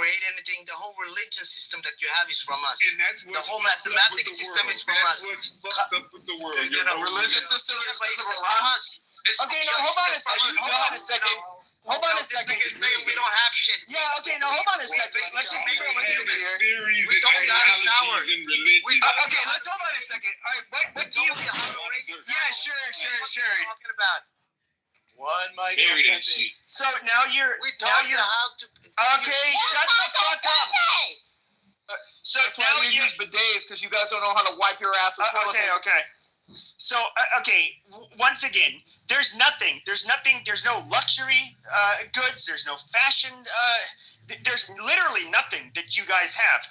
create anything. The whole religion system that you have is from us. And that's the whole mathematics system is from us. That's what's fucked up with the world. You know, religious system is from us. Okay, no, hold on a second. Hold on a second. Hold on a second. Saying we don't have shit. Yeah, okay, no, hold on a second. Let's just be realistic here. We don't have showers in religion. Okay, let's hold on a second. All right, what do you? Yeah, sure. Talking about One mic. So now you're. we taught you how to. Okay, shut the fuck up. So That's why you use bidets, because you guys don't know how to wipe your ass. Okay. So, once again, there's no luxury goods, there's no fashion, there's literally nothing that you guys have.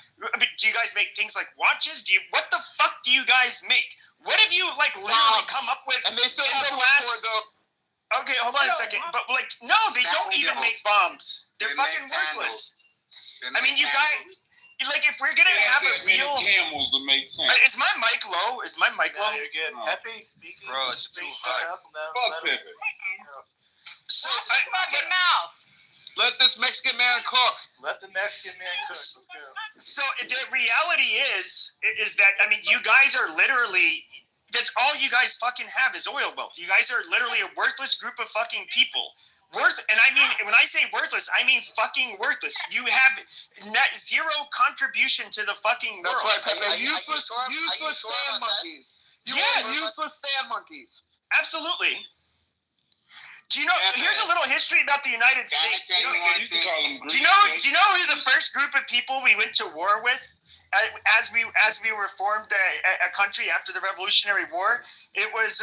Do you guys make things like watches? What the fuck do you guys make? What have you, literally come up with? And they still in have the to last... record, though. Okay, hold on a second. But, no, they don't even make bombs. They're fucking worthless. I mean, you guys... if we're gonna have a real camels to make sense. Is my mic low? No, you're good. No. Pepe, speaking. Bro, it's too high. Shut up. Fuck Pepe. So fucking mouth. Let this Mexican man cook. Let the Mexican man cook. Let's go. So the reality is that, I mean, you guys are literally, that's all you guys fucking have is oil wealth. You guys are literally a worthless group of fucking people. And I mean, when I say worthless, I mean fucking worthless. You have net zero contribution to the fucking world. That's right, Pepe. Are you Useless sure sand about that? monkeys. Yes. Useless sand monkeys. Absolutely. Do you know, here's a little history about the United States. You can call them Do you know who the first group of people we went to war with as we reformed a country after the Revolutionary War? It was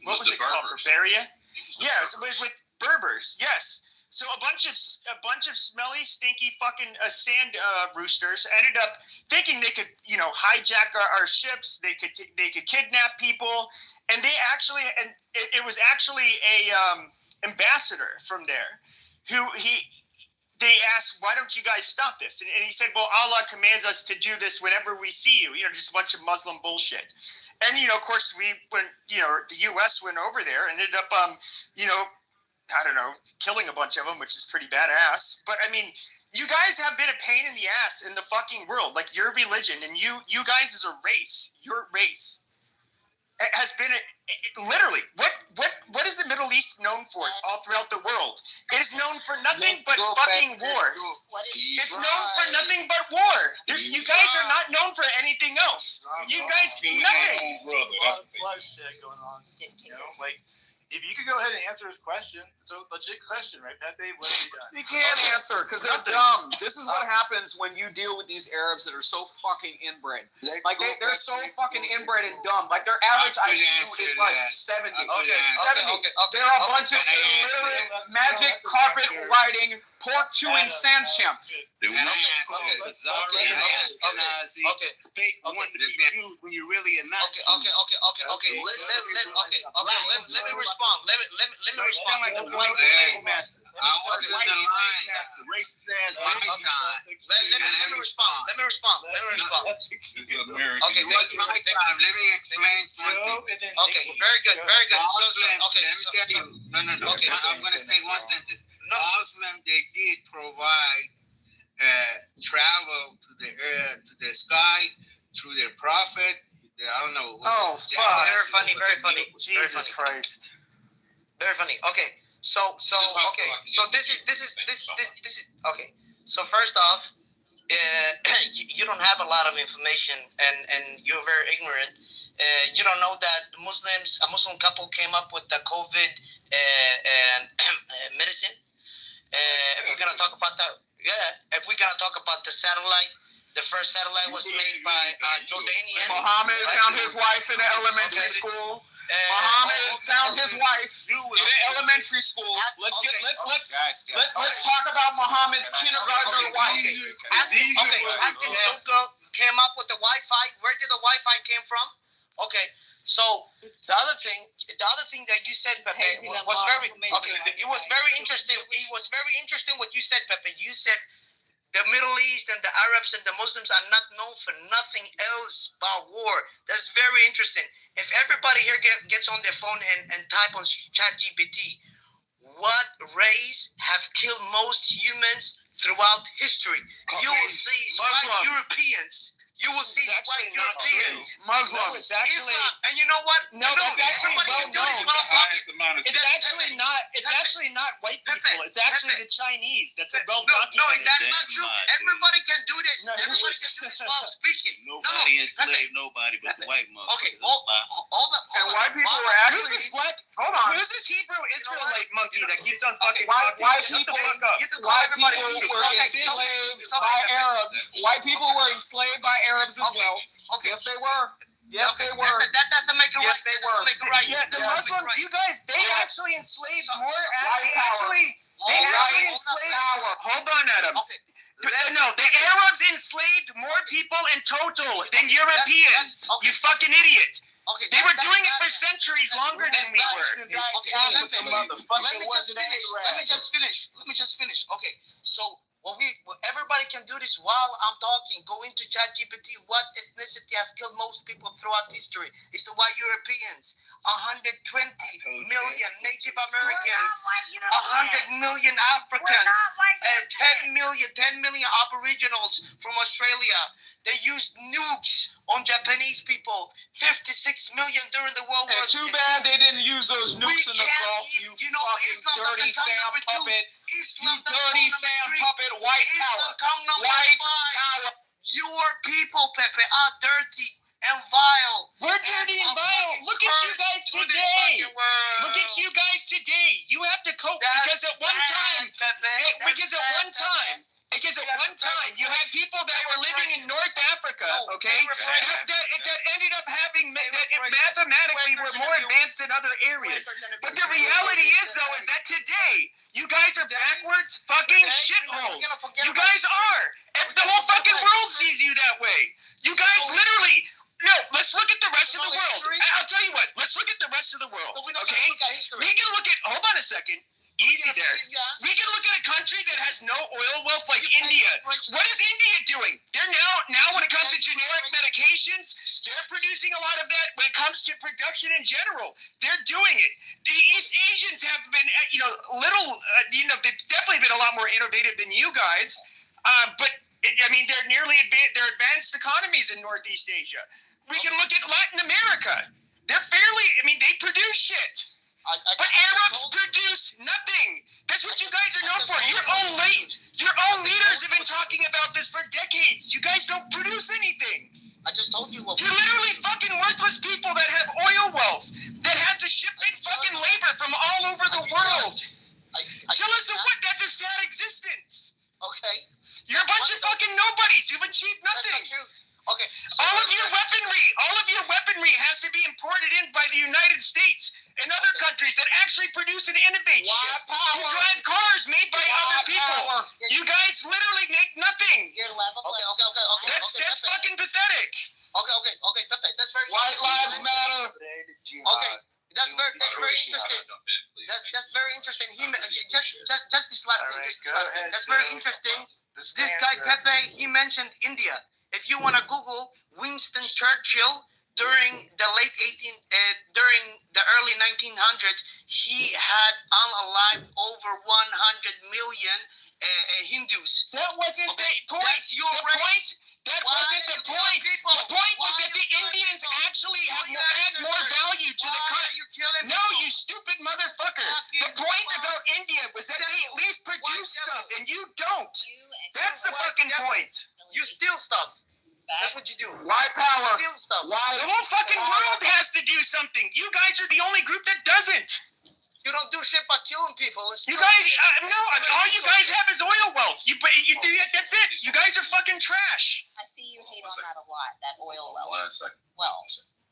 what was it called? Barbaria? Yes, it was with Berbers. Yes. So a bunch of smelly, stinky fucking sand roosters ended up thinking they could, hijack our ships. They could kidnap people, and they actually, and it was actually a ambassador from there who they asked, why don't you guys stop this? And he said, well, Allah commands us to do this whenever we see you. Just a bunch of Muslim bullshit. And, of course, the U.S. went over there and ended up, I don't know, killing a bunch of them, which is pretty badass. But, I mean, you guys have been a pain in the ass in the fucking world. Like, your religion and you guys as a race, your race, has been literally, what is the Middle East known for all throughout the world? It is known for nothing but fucking war. It's known for nothing but war. You guys are not known for anything else. You guys, nothing. A lot of shit going on. If you could go ahead and answer his question, it's a legit question, right, Pepe? What have you done? You can't answer because they're dumb. This is what happens when you deal with these Arabs that are so fucking inbred. They're so fucking inbred and dumb. Like their average IQ is like 70. Okay. They're a bunch of illiterate, magic carpet riding, pork chewing sand chimps. Okay. Fake one to be used when you really are not. Okay. Let me respond. Let me respond. I was in the line. That's the racist ass time. Let me respond. Okay, thank you. Let me explain something. Okay, very good. So, okay, let me tell you. No. Okay, I'm gonna say one sentence. Muslim, they did provide travel to the sky through their prophet. I don't know. Oh, fuck. Very funny. Jesus Christ. Very funny. Okay. So this is okay. So first off, you don't have a lot of information, and you're very ignorant. You don't know that a Muslim couple came up with the COVID medicine. If we're gonna talk about that, if we're gonna talk about the satellite, the first satellite was made by Jordanian. Muhammad found his wife in elementary school. Muhammad found his wife in elementary school. Let's talk about Muhammad's kindergartner wife. Luca came up with the Wi-Fi. Where did the Wi-Fi came from? Okay, so the other thing that you said, Pepe, was very okay. It was very interesting. It was very interesting what you said, Pepe. You said the Middle East and the Arabs and the Muslims are not known for nothing else but war. That's very interesting. If everybody here gets on their phone and type on ChatGPT, what race have killed most humans throughout history. You will see white Europeans. You will see white Europeans. Muslims. It's actually, Islam. And you know what? No, that's actually well known. It's It's actually not white people. It's actually the Chinese. That's a well documented. No, that's not true. Everybody can do this. No, Everybody can do this while speaking. Nobody enslaved nobody but the white motherfuckers. Okay, hold up. And white people were Who's actually. this black? Hold on. Who's this Hebrew Israelite monkey that keeps on fucking White talking? Shut the people- fuck up. White people were enslaved by Arabs. White people were enslaved by Arabs as well. Okay. Yes, they were. Yes, they were. That doesn't make it right. Yes, they were. Yeah, the Muslims, you guys, they actually enslaved more. White They power. actually White enslaved. power. Hold on, Adams. No, the Arabs enslaved more people in total than Europeans. Okay. You fucking idiot. Okay, They were doing it for centuries longer than we were. Let me just finish. Okay, so everybody can do this while I'm talking. Go into ChatGPT. What ethnicity has killed most people throughout history? It's the white Europeans. 120 million Native Americans, 100 million Africans, and 10 million Aboriginals from Australia. They used nukes on Japanese people. 56 million during the World War And too bad they didn't use those nukes in the Gulf. You fucking Islam dirty doesn't come Sam number two. puppet. You Islam doesn't dirty come Sam number three. puppet. White Islam power. come number White five. power. Your people, Pepe, are dirty and vile. We're dirty and vile. Look at you guys today. Look at you guys today. You have to cope because at one time, you had people that were living in North Africa, okay, that ended up having that mathematically were more advanced in other areas. But the reality is, though, is that today you guys are backwards fucking shitholes. You guys are. The whole fucking world sees you that way. You guys literally. No, let's look at the rest of the world. I'll tell you what. Let's look at the rest of the world. Okay? We can look at. Hold on a second. Easy there. We can look at a country that has no oil wealth like India. What is India doing? They're now when it comes to generic medications, they're producing a lot of that. When it comes to production in general, they're doing it. The East Asians have been, they've definitely been a lot more innovative than you guys. But they're they're advanced economies in Northeast Asia. We can look at Latin America. They're they produce shit. But Arabs produce nothing. That's what you guys are known for. Your own leaders have been talking about this for decades. You guys don't produce anything. I just told you what. You're literally fucking worthless people that have oil wealth that has to ship in fucking labor from all over the world. Tell us what? That's a sad existence. Okay. You're a bunch of fucking nobodies. You've achieved nothing. Okay. All of your weaponry has to be imported in by the United States and other countries that actually produce and innovate shit. You drive cars made by other people. You guys literally make nothing. Your level. Okay. That's fucking pathetic. Okay, Pepe. That's very. White lives matter. Okay. That's very interesting. That's very interesting. Just this last thing. That's very interesting. This guy Pepe, he mentioned India. If you want to Google Winston Churchill during the during the early 1900s, he had unalived over 100 million Hindus. That wasn't the point. That wasn't the point. The point was that the Indians actually add more value to the country. No, you stupid motherfucker. The point about India was that they at least produce stuff, and you don't. That's the fucking point. You steal stuff. That's what you do. White power. Steal stuff. The whole fucking world has to do something. You guys are the only group that doesn't. You don't do shit by killing people. You guys, all you guys have is oil wealth. That's it. You guys are fucking trash. I see you hate on that a lot, that oil well.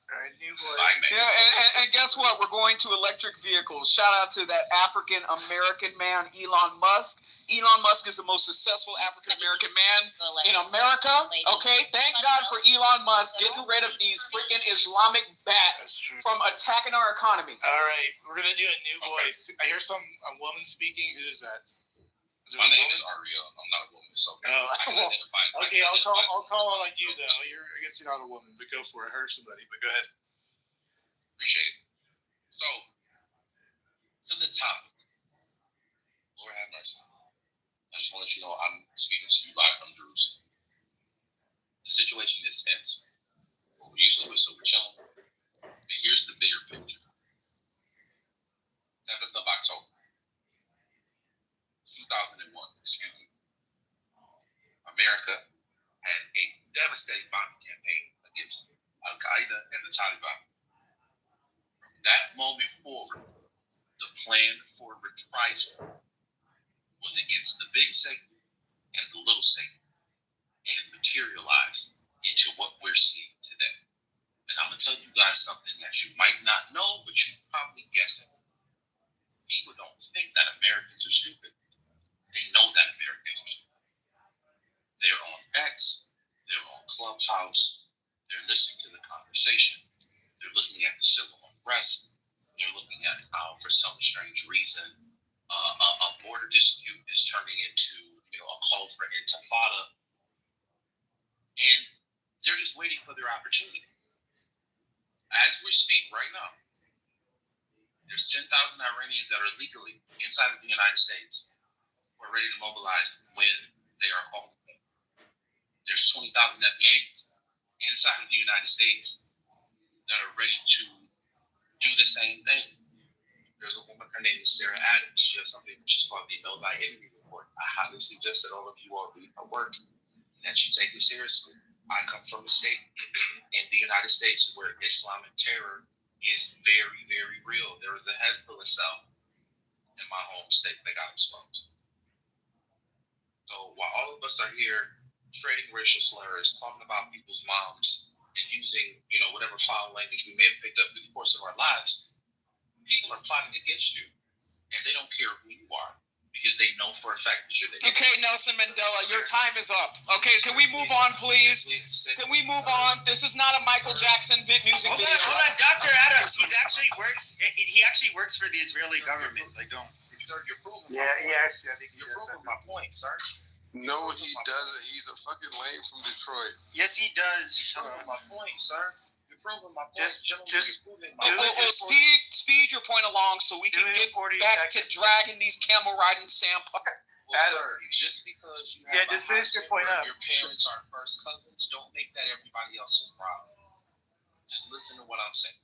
All right, new boy. Yeah, and guess what? We're going to electric vehicles. Shout out to that African American man, Elon Musk. Elon Musk is the most successful African American man in America. Okay, thank God for Elon Musk getting rid of these freaking Islamic bats from attacking our economy. All right, we're gonna do a new voice. I hear a woman speaking. Who is that? My name is Ariel. I'm not a woman, so okay. I'll call on you though. I guess you're not a woman, but go for it. Hurt somebody, but go ahead. Appreciate it. So, to the topic. Lord have mercy. I just want to let you you know, I'm speaking to you live from Jerusalem. The situation is tense. We're used to it, so we're chilling. And here's the bigger picture. 7th of October, 2001, excuse me. America had a devastating bombing campaign against Al-Qaeda and the Taliban. From that moment forward, the plan for reprisal was against the big Satan and the little Satan, and it materialized into what we're seeing today. And I'm going to tell you guys something that you might not know, but you probably guess it. People don't think that Americans are stupid. They know that Americans are stupid. They're on X, they're on Clubhouse, they're listening to the conversation, they're looking at the civil unrest, they're looking at how, for some strange reason, a border dispute is turning into, you know, a call for intifada, and they're just waiting for their opportunity. As we speak right now, there's 10,000 Iranians that are legally inside of the United States who are ready to mobilize when they are called. There's 20,000 Afghans inside of the United States that are ready to do the same thing. There's a woman, her name is Sarah Adams. She has something which is called the Know Thy Enemy Report. I highly suggest that all of you all read her work and that you take it seriously. I come from a state in the United States where Islamic terror is very, very real. There was a Hezbollah cell in my home state that got exposed. So while all of us are here trading racial slurs, talking about people's moms, and using, you know, whatever foul language we may have picked up through the course of our lives, people are plotting against you, and they don't care who you are, because they know for a fact that you're the Okay, Nelson Mandela, your time is up. Okay, can we move on, please? Can we move on? This is not a Michael Jackson music video. Hold on, Dr. Adams. He actually works for the Israeli government. Like, don't. You're proving actually, I think you're proving my point, sir. No, he doesn't. He's a fucking lame from Detroit. Yes, he does. You're proving my point, sir. You're proving my point. Gentlemen, you're proving my point. Speed your point along so we can get back to dragging these camel riding sandpipers. Well, sir, just because you have just finish your point up. Your parents are first cousins, don't make that everybody else's problem. Just listen to what I'm saying.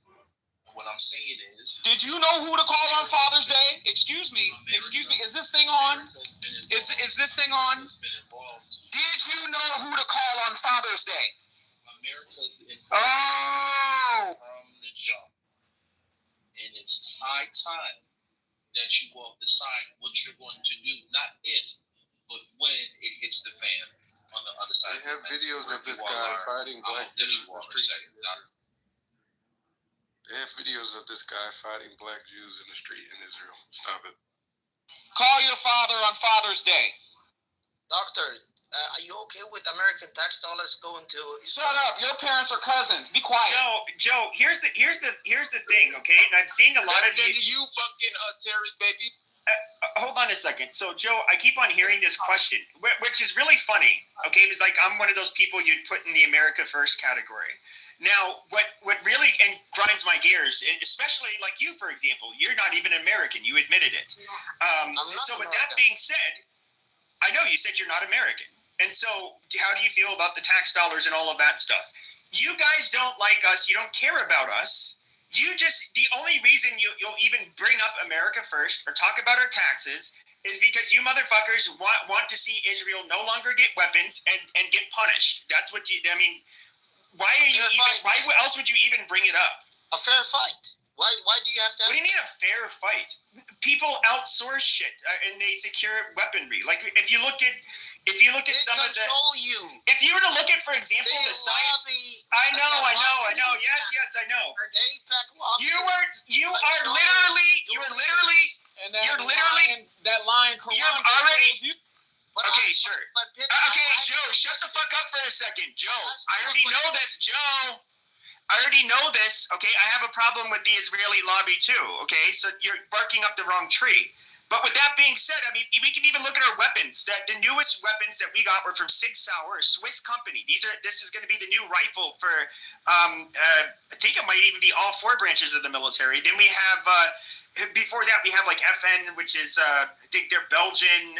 What I'm saying is... Did you know who to call on Father's Day? Excuse me. Is this thing on? Is this thing on? Did you know who to call on Father's Day? America's involved from the jump. And it's high time that you all decide what you're going to do, not if, but when it hits the fan on the other side. They have videos of this guy fighting black Jews in the street. They have videos of this guy fighting black Jews in the street in Israel. Stop it. Call your father on Father's Day. Doctor, are you okay with American tax dollars going to... Shut up. Your parents are cousins. Be quiet. Joe, here's the thing, okay? And I'm seeing a lot of you fucking terrorist baby. Hold on a second. So, Joe, I keep on hearing this question, which is really funny, okay? It's like I'm one of those people you'd put in the America First category. Now, what really grinds my gears, especially like you, for example, you're not even American. You admitted it. So with that being said, I know you said you're not American. And so how do you feel about the tax dollars and all of that stuff? You guys don't like us. You don't care about us. The only reason you'll even bring up America First or talk about our taxes is because you motherfuckers want to see Israel no longer get weapons and get punished. That's what why else would you even bring it up? A fair fight. Why do you have to... What do you mean a fair fight? People outsource shit and they secure weaponry. Like if you look at some of the... you. If you were to look at, for example, the site... I know. Yes, I know. You are literally... And that line... You're already... Okay, sure. Okay, Joe, shut the fuck up for a second. Joe, I already know this, Joe. I already know this, okay? I have a problem with the Israeli lobby too, okay? So you're barking up the wrong tree. But with that being said, I mean, we can even look at our weapons. The newest weapons that we got were from Sig Sauer, a Swiss company. This is going to be the new rifle for, I think it might even be all four branches of the military. Then we have, before that, we have like FN, which is, I think they're Belgian,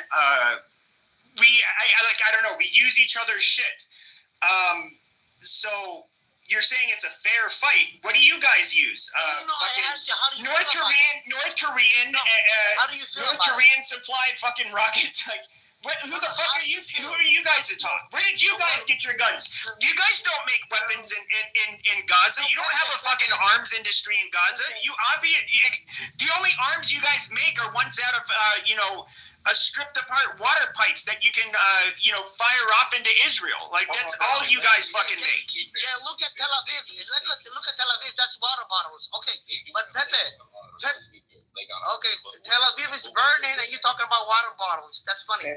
I don't know, we use each other's shit. So you're saying it's a fair fight. What do you guys use? No, I asked you, how do you North feel Korean, how do you feel North about Korean supplied fucking rockets. Like, who the fuck are you? Who are you guys to talk? Where did you guys get your guns? You guys don't make weapons in Gaza. You don't have a fucking arms industry in Gaza. The only arms you guys make are ones out of stripped apart water pipes that you can fire off into Israel. Like, that's all you guys fucking make. Yeah, look at Tel Aviv. Look at Tel Aviv. That's water bottles. Okay, but Pepe, Tel Aviv is burning, and you're talking about water bottles. That's funny. Yo,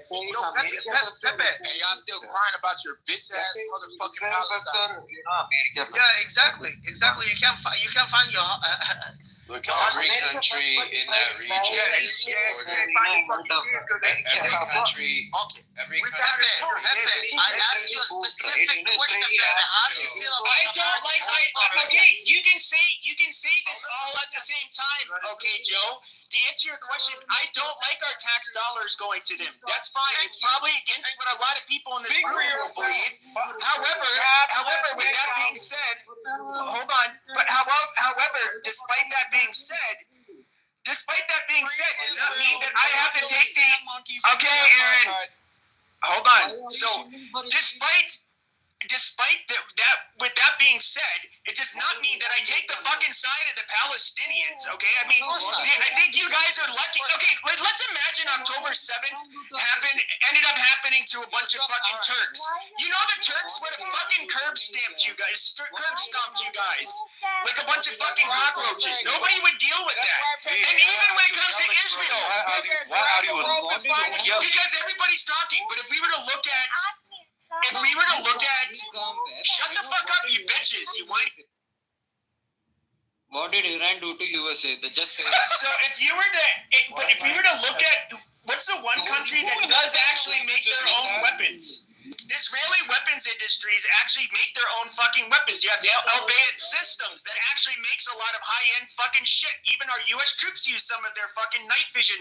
Pepe. And y'all still crying about your bitch ass motherfucking Palestine. Yeah, exactly. You can't find your. Look at every country in that region. Every country. I asked you a specific question. How do you feel about I don't like. Okay, you can say this all at the same time. Okay, Joe. To answer your question, I don't like our tax dollars going to them. That's fine. It's probably against what a lot of people in this room will believe. However, with that being said, hold on. But however, despite that being said, does not mean that I have to take the. Okay, Aaron. Hold on. So, despite that, with that being said, it does not mean that I take the fucking side of the Palestinians, okay? I mean, I think you guys are lucky. Okay, let's imagine October 7th ended up happening to a bunch of fucking Turks. You know the Turks would have fucking curb stomped you guys. Like a bunch of fucking cockroaches. Nobody would deal with that. And even when it comes to Israel. Because everybody's talking, but if we were to look at shut the fuck up, you bitches, you white. What did Iran do to USA? They just say. So if we were to look at what's the one country that does actually make their own weapons? Israeli weapons industries actually make their own fucking weapons. You have Elbayat Systems that actually makes a lot of high-end fucking shit. Even our U.S. troops use some of their fucking night vision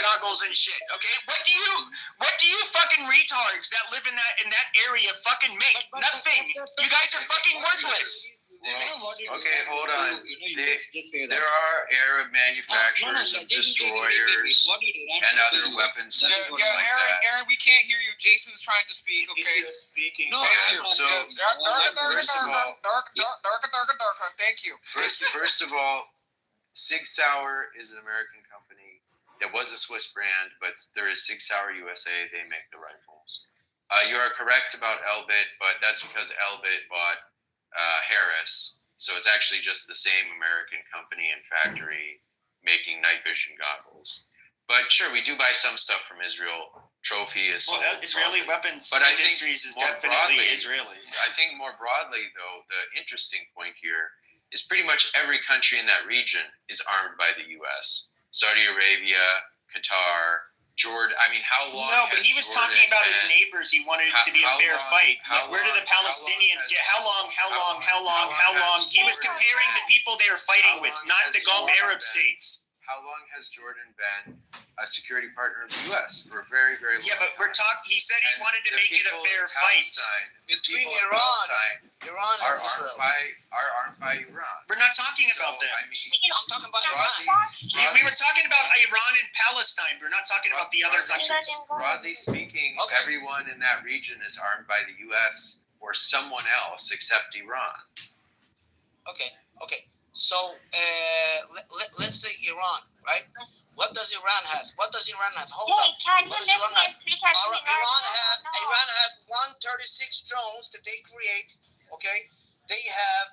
goggles and shit. Okay, what do you fucking retards that live in that area fucking make? Nothing. You guys are fucking worthless. Okay, hold on. There are Arab manufacturers of destroyers and other weapon systems like that. Aaron, we can't hear you. Jason's trying to speak. Okay. No, so first of all, thank you. First of all, Sig Sauer is an American company. It was a Swiss brand, but there is Sig Sauer USA. They make the rifles. You are correct about Elbit, but that's because Elbit bought Harris, so it's actually just the same American company and factory making night vision goggles. But sure, we do buy some stuff from Israel. Trophy is Israeli weapons but industries is definitely Israeli. I think more broadly, though, the interesting point here is pretty much every country in that region is armed by the U.S. Saudi Arabia, Qatar, Jordan. I mean, how long? No, but he was talking about his neighbors. He wanted it to be a fair fight. Like, where do the Palestinians get? How long? He was comparing the people they were fighting with, not the Gulf Arab states. How long has Jordan been a security partner of the U.S. for a very, very long time? Yeah, but we're talking. He said he wanted to make it a fair fight between Iran and Israel. Are armed by Iran. We're not talking about them. I mean, I'm talking about Iran. We were talking about Iran and Palestine. We're not talking about the other countries. Broadly speaking, everyone in that region is armed by the U.S. or someone else except Iran. Okay. So let's say Iran, right? What does Iran have? Hold up. What does Iran have? Iran have 136 drones that they create. Okay, they have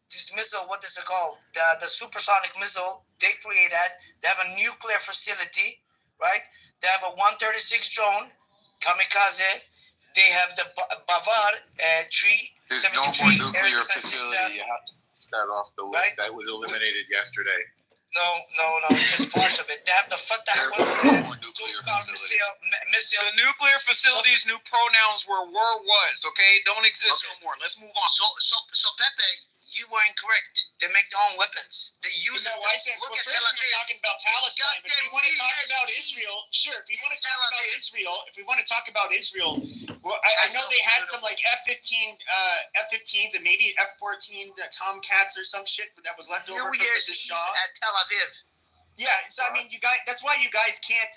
this missile. What is it called? The supersonic missile. They create that. They have a nuclear facility, right? They have a 136 drone, kamikaze. They have the Bavar tree. There's no more nuclear facility. You have to start off the list. That was eliminated yesterday. No, just part of it. They have the Fatah missile. The nuclear facility's new pronouns were war was, okay? Don't exist no more. Let's move on. So Pepe, you you were incorrect. They make their own weapons. They use it. I said, Look well, at first Tel we were Aviv. talking about Palestine, but if we want to talk about Israel, sure. If we want to talk about Israel, well, I know they had some like F-15s and maybe F-14 Tomcats or some shit that was left over from the Shah at Tel Aviv. Yeah, so I mean, you guys. That's why you guys can't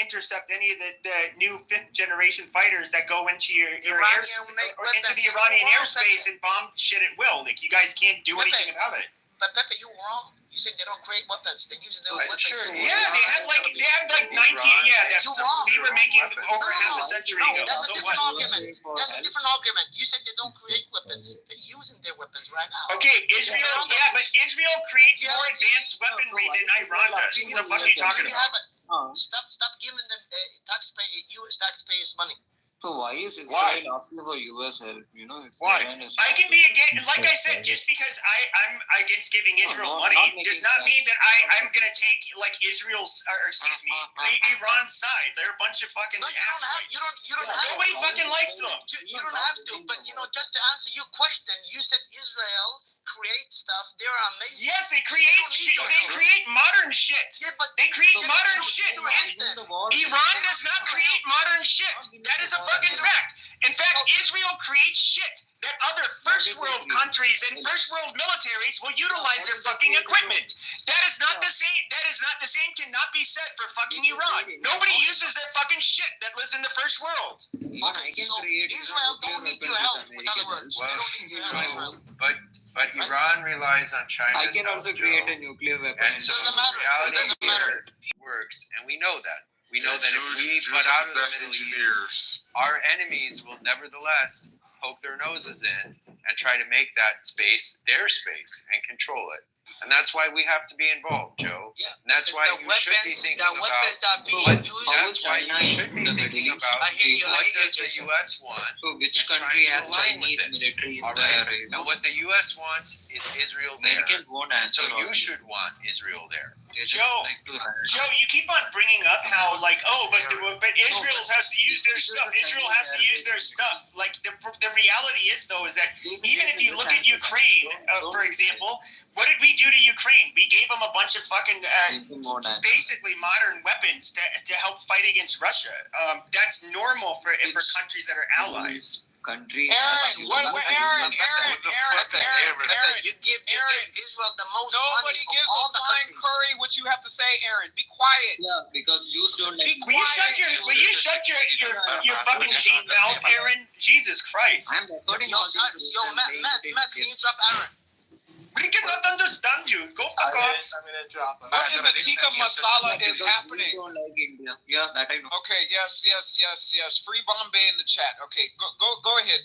intercept any of the new 5th generation fighters that go into your into the Iranian airspace and bomb shit at will. Like you guys can't do anything about it. But Pepe, you were wrong. You said they don't create weapons. They use their weapons. Sure. Yeah, they had like 19. Yeah, that's we were making over half a century ago. That's a So different what? argument. That's a different argument. You said they don't create weapons. They're using their weapons right now. Okay, Israel. Yeah, but Israel creates more advanced weaponry than Iran does. What the fuck are you talking about? Stop giving them U.S. taxpayers money. So why is Israel asking for US help? You know, Why? I can be against, like I said, just because I'm against giving Israel money does not mean that I'm gonna take like Israel's Iran's side. They're a bunch of fucking. No, you don't have. Nobody fucking likes them. You don't have to. But just to answer your question, you said Israel create stuff. They're amazing. Yes, they create shit. They create modern shit. Yeah, but they create modern shit. Iran does not create modern shit. That is a fucking fact. In fact, Israel creates shit that other first world countries and first world militaries will utilize their fucking equipment. That is not the same. That is not the same. Cannot be said for fucking Iran. Nobody uses their fucking shit that lives in the first world. Okay, so Israel don't need your help. In other words, they don't need your help. But Iran relies on China. I can also create a nuclear weapon. And so the reality works, and we know that. We know that if we put out of the Middle East, our enemies will nevertheless poke their noses in and try to make that space their space and control it. And that's why we have to be involved, Joe. Yeah. And that's why you should be thinking about what the U.S. wants. So which country has Chinese military in there? Now what the U.S. wants is Israel there. Americans won't answer. So you should want Israel there. Joe, you keep on bringing up how but Israel has to use their stuff. Israel has to use their stuff. Like the reality is though is that even if you look at Ukraine, for example, what did we do to Ukraine? We gave them a bunch of fucking basically modern weapons to help fight against Russia. That's normal for countries that are allies. Aaron, you give Israel the most Nobody money gives of all a the flying countries. curry what you have to say, Aaron. Be quiet. Yeah, because Jews don't like. Will you shut your fucking cheap mouth, Aaron? Jesus Christ! I'm recording all these. Matt, can you drop Aaron? We cannot understand you. Go fuck off. I'm gonna drop him. What in the tikka masala is happening? Jews don't like India. Yeah, that I know. Okay, yes. Free Bombay in the chat. Okay, go ahead.